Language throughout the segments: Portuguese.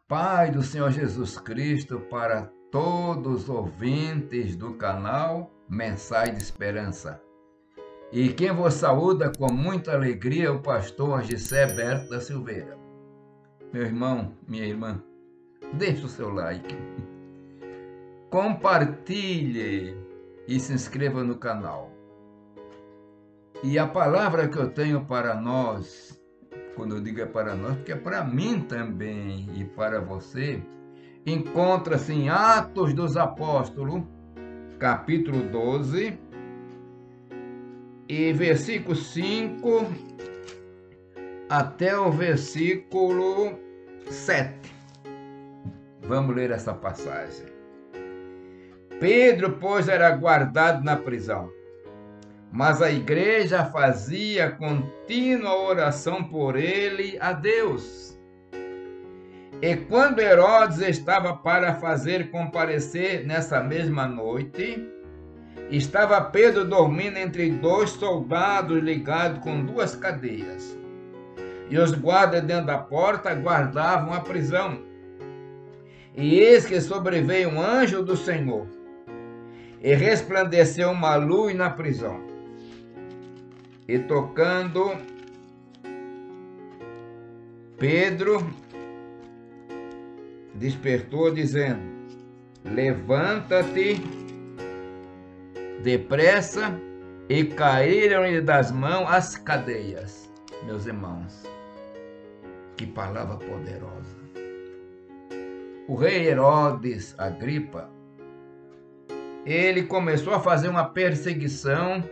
Pai do Senhor Jesus Cristo para todos os ouvintes do canal Mensagem de Esperança. E quem vos saúda com muita alegria é o pastor Gessé Berto da Silveira. Meu irmão, minha irmã, deixe o seu like, compartilhe e se inscreva no canal. E a palavra que eu tenho para nós, quando eu digo é para nós, porque é para mim também e para você, encontra-se em Atos dos Apóstolos, capítulo 12, e versículo 5 até o versículo 7. Vamos ler essa passagem. Pedro, pois, era guardado na prisão, mas a igreja fazia contínua oração por ele a Deus. E quando Herodes estava para fazer comparecer nessa mesma noite, estava Pedro dormindo entre dois soldados ligados com duas cadeias. E os guardas dentro da porta guardavam a prisão. E eis que sobreveio um anjo do Senhor, e resplandeceu uma luz na prisão. E tocando Pedro, despertou, dizendo: levanta-te depressa, e caíram-lhe das mãos as cadeias. Meus irmãos, que palavra poderosa. O rei Herodes Agripa, ele começou a fazer uma perseguição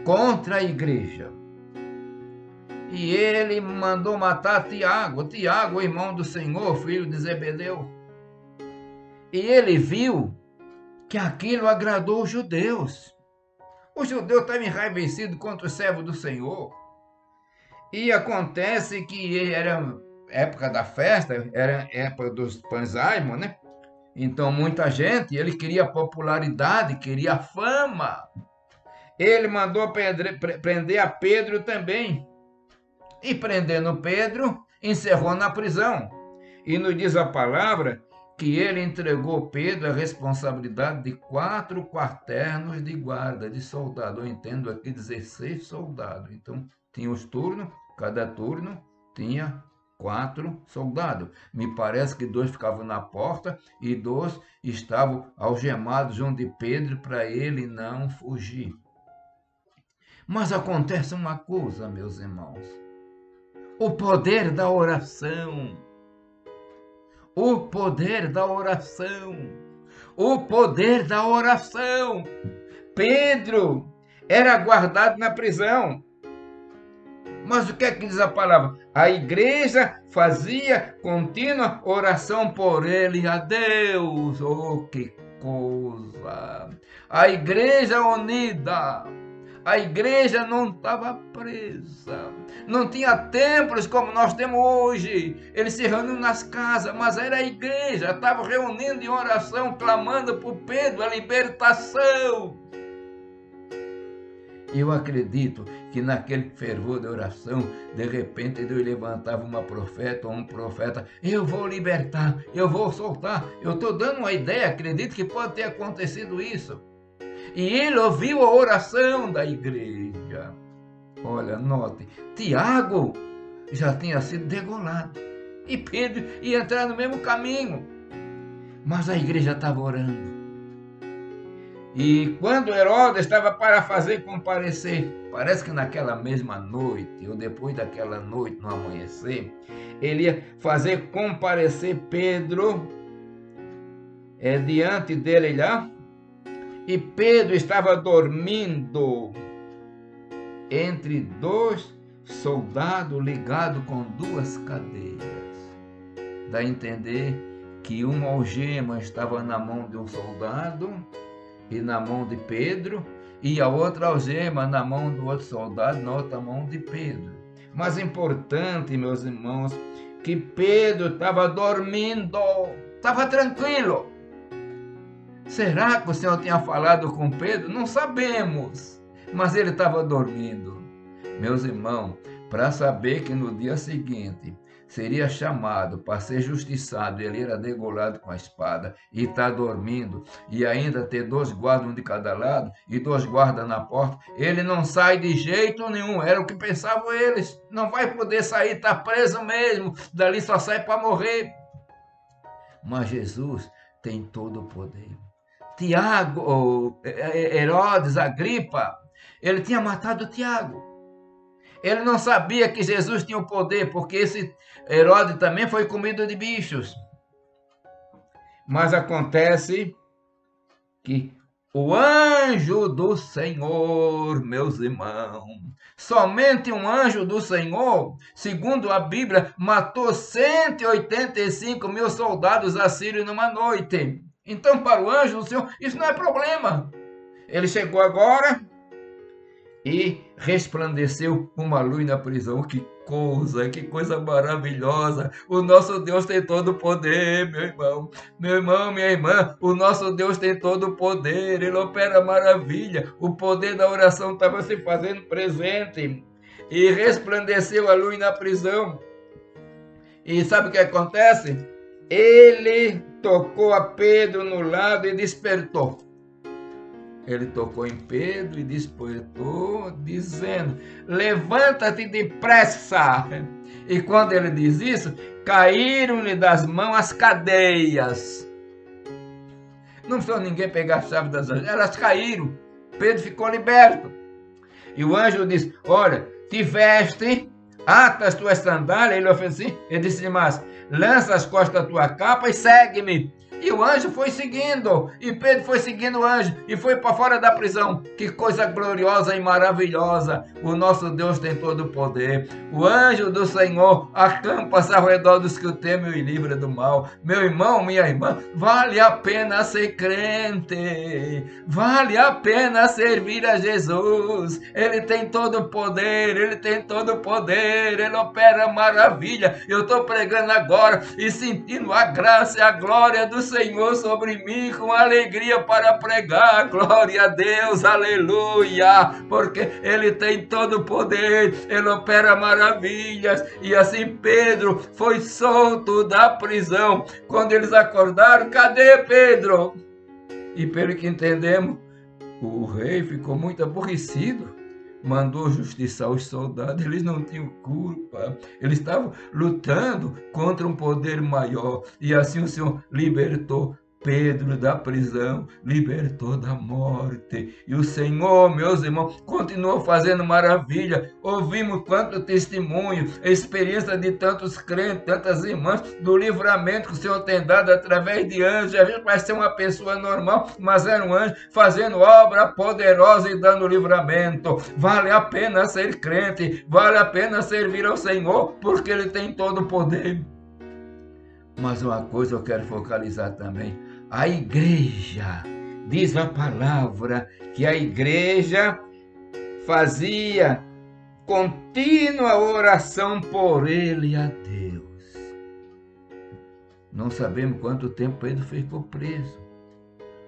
contra a igreja. E ele mandou matar Tiago, irmão do Senhor, filho de Zebedeu. E ele viu que aquilo agradou os judeus. Os judeus estavam enraivecidos contra o servo do Senhor. E acontece que era época da festa, era época dos pães aimos, né? Então muita gente, ele queria popularidade, queria fama. Ele mandou prender a Pedro também. E prendendo Pedro, encerrou na prisão. E nos diz a palavra que ele entregou Pedro a responsabilidade de 4 quaternos de guarda, de soldado. Eu entendo aqui 16 soldados. Então, tinha os turnos, cada turno tinha 4 soldados. Me parece que 2 ficavam na porta e 2 estavam algemados junto de Pedro para ele não fugir. Mas acontece uma coisa, meus irmãos. O poder da oração. O poder da oração. O poder da oração. Pedro era guardado na prisão. Mas o que é que diz a palavra? A igreja fazia contínua oração por ele a Deus. Oh, que coisa! A igreja unida. A igreja não estava presa, não tinha templos como nós temos hoje. Eles se reuniam nas casas, mas era a igreja, estava reunindo em oração, clamando por Pedro a libertação. Eu acredito que naquele fervor de oração, de repente Deus levantava uma profeta ou um profeta: eu vou libertar, eu vou soltar. Eu estou dando uma ideia, acredito que pode ter acontecido isso. E ele ouviu a oração da igreja. Olha, note, Tiago já tinha sido degolado. E Pedro ia entrar no mesmo caminho. Mas a igreja estava orando. E quando Herodes estava para fazer comparecer, parece que naquela mesma noite, ou depois daquela noite, no amanhecer, ele ia fazer comparecer Pedro diante dele lá. E Pedro estava dormindo entre 2 soldados ligados com 2 cadeias. Dá a entender que uma algema estava na mão de um soldado e na mão de Pedro, e a outra algema na mão do outro soldado, na outra mão de Pedro. Mas importante, meus irmãos, que Pedro estava dormindo, estava tranquilo. Será que o Senhor tinha falado com Pedro? Não sabemos, mas ele estava dormindo. Meus irmãos, para saber que no dia seguinte seria chamado para ser justiçado, ele era degolado com a espada, e está dormindo, e ainda ter 2 guardas, um de cada lado, e 2 guardas na porta, ele não sai de jeito nenhum, era o que pensavam eles, não vai poder sair, está preso mesmo, dali só sai para morrer. Mas Jesus tem todo o poder. Tiago, Herodes, Agripa, ele tinha matado Tiago. Ele não sabia que Jesus tinha o poder, porque esse Herodes também foi comido de bichos. Mas acontece que o anjo do Senhor, meus irmãos, somente um anjo do Senhor, segundo a Bíblia, matou 185 mil soldados assírios numa noite. Então, para o anjo do Senhor, isso não é problema. Ele chegou agora e resplandeceu uma luz na prisão. Que coisa maravilhosa. O nosso Deus tem todo o poder, meu irmão. Meu irmão, minha irmã, o nosso Deus tem todo o poder. Ele opera maravilha. O poder da oração estava se fazendo presente. E resplandeceu a luz na prisão. E sabe o que acontece? Ele tocou a Pedro no lado e despertou. Ele tocou em Pedro e despertou, dizendo: levanta-te depressa. E quando ele diz isso, caíram-lhe das mãos as cadeias. Não precisou ninguém pegar a chave das anjas, elas caíram. Pedro ficou liberto. E o anjo disse: olha, te veste, ata as tuas sandálias. Ele fez assim, ele disse mais: lança as costas da tua capa e segue-me. E o anjo foi seguindo, e Pedro foi seguindo o anjo, e foi para fora da prisão. Que coisa gloriosa e maravilhosa! O nosso Deus tem todo o poder. O anjo do Senhor acampa-se ao redor dos que o temem e livra do mal. Meu irmão, minha irmã, vale a pena ser crente, vale a pena servir a Jesus. Ele tem todo o poder, ele tem todo o poder, ele opera maravilha. Eu estou pregando agora e sentindo a graça e a glória do Senhor sobre mim, com alegria para pregar. Glória a Deus, aleluia, porque ele tem todo o poder, ele opera maravilhas. E assim Pedro foi solto da prisão. Quando eles acordaram, cadê Pedro? E pelo que entendemos, o rei ficou muito aborrecido, mandou justiçar os soldados. Eles não tinham culpa, eles estavam lutando contra um poder maior, e assim o Senhor libertou Pedro da prisão, libertou da morte. E o Senhor, meus irmãos, continuou fazendo maravilha. Ouvimos quanto testemunho, experiência de tantos crentes, tantas irmãs, do livramento que o Senhor tem dado através de anjos. A gente parece ser uma pessoa normal, mas era um anjo fazendo obra poderosa e dando livramento. Vale a pena ser crente, vale a pena servir ao Senhor, porque Ele tem todo o poder. Mas uma coisa eu quero focalizar também: a igreja. Diz a palavra que a igreja fazia contínua oração por ele a Deus. Não sabemos quanto tempo Pedro ficou preso,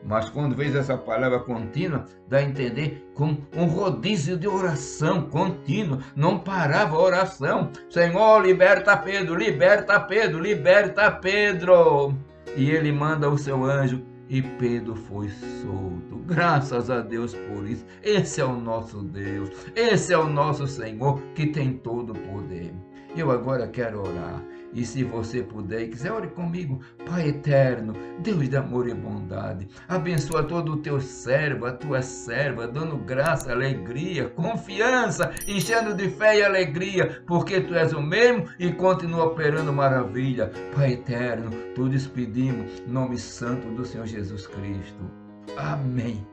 mas quando vejo essa palavra contínua, dá a entender como um rodízio de oração contínua. Não parava a oração. Senhor, liberta Pedro, liberta Pedro, liberta Pedro. E ele manda o seu anjo e Pedro foi solto. Graças a Deus por isso. Esse é o nosso Deus, esse é o nosso Senhor, que tem todo o poder. Eu agora quero orar. E se você puder e quiser, ore comigo. Pai eterno, Deus de amor e bondade, abençoa todo o teu servo, a tua serva, dando graça, alegria, confiança, enchendo de fé e alegria, porque tu és o mesmo e continua operando maravilha. Pai eterno, tudo isso pedimos, em nome santo do Senhor Jesus Cristo. Amém.